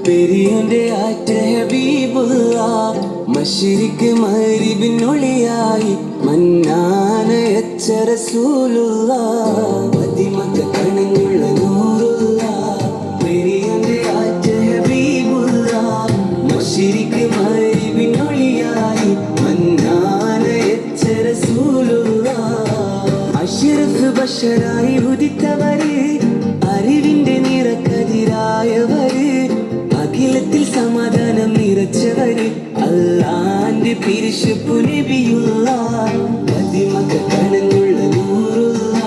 പെരിയന്റെ ആറ്റ ഹബീബുള്ള Mashreq മഗ്രിബിനൊളിയായി മന്നാനയച്ച റസൂലുള്ള മദിമക്ക കണഞ്ഞുള്ള നൂറുള്ള പെരിയന്റെ ആറ്റ ഹബീബുള്ള Mashreq മഗ്രിബിനൊളിയായി മന്നാനയച്ച റസൂലുള്ള അഷ്റഫ് ബശറായി ഉദിത്തവര് അറിവിന്റെ നിറക്കതിരായവര് അഖിലത്തിൽ സമാധാനം നിറച്ചവര് അല്ലാന്റെ പിരിശുപ്പു നബിയുള്ള മദിമക്ക കണഞ്ഞുള്ള നൂറുള്ള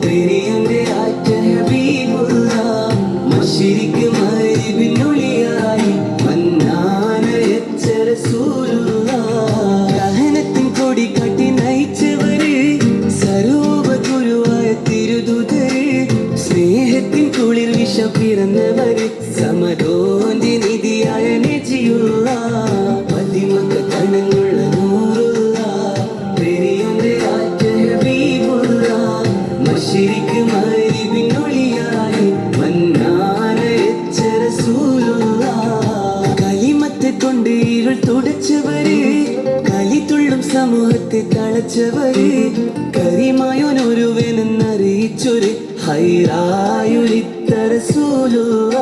പെരിയന്റെ ആറ്റ ഹബീബുള്ള മശ്രിഖ് മഗ്രിബിനൊളിയായി മന്നാനയച്ച റസൂലുള്ള കഹനത്തിൻ കൊടി കാട്ടി നയിച്ചവര് സർവ ഗുരുവായ തിരുദൂതര് സ്നേഹത്തിൻ കുളിർ വിഷം പിറന്നവര് സമരോന്തി നിധിയായ നജിയുള്ള മദിമക്ക കണഞ്ഞുള്ള നൂറുള്ള പെരിയന്റെ ആറ്റ ഹബീബുള്ള മശ്രിഖ് മഗ്രിബിനൊളിയായി മന്നാനയച്ച റസൂലുള്ള കലിമത്ത് കൊണ്ട് ഇരുൾ തുടച്ചവര് കലിതുള്ളും സമൂഹത്തെ തളച്ചവര് കരിമായോനൊരുവനെന്നറിയിച്ചൊരു ഹൈറായുരിത്ത റസൂലുള്ള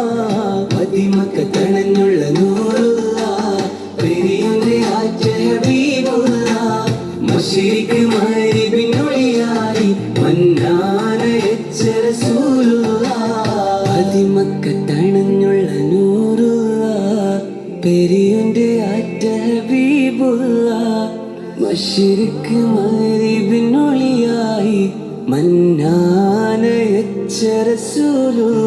മദിമക്ക കണഞ്ഞുള്ള നൂറുള്ള പെരിയന്റെ ആറ്റ ഹബീബുള്ള മശ്രിഖ് മഗ്രിബിനൊളിയായി മന്നാനയച്ച റസൂലുള്ള മദിമക്ക കണഞ്ഞുള്ള നൂറുള്ള പെരിയന്റെ ആറ്റ ഹബീബുള്ള മശ്രിഖ് മഗ്രിബിനൊളിയായി മന്നാനയച്ച റസൂലുള്ള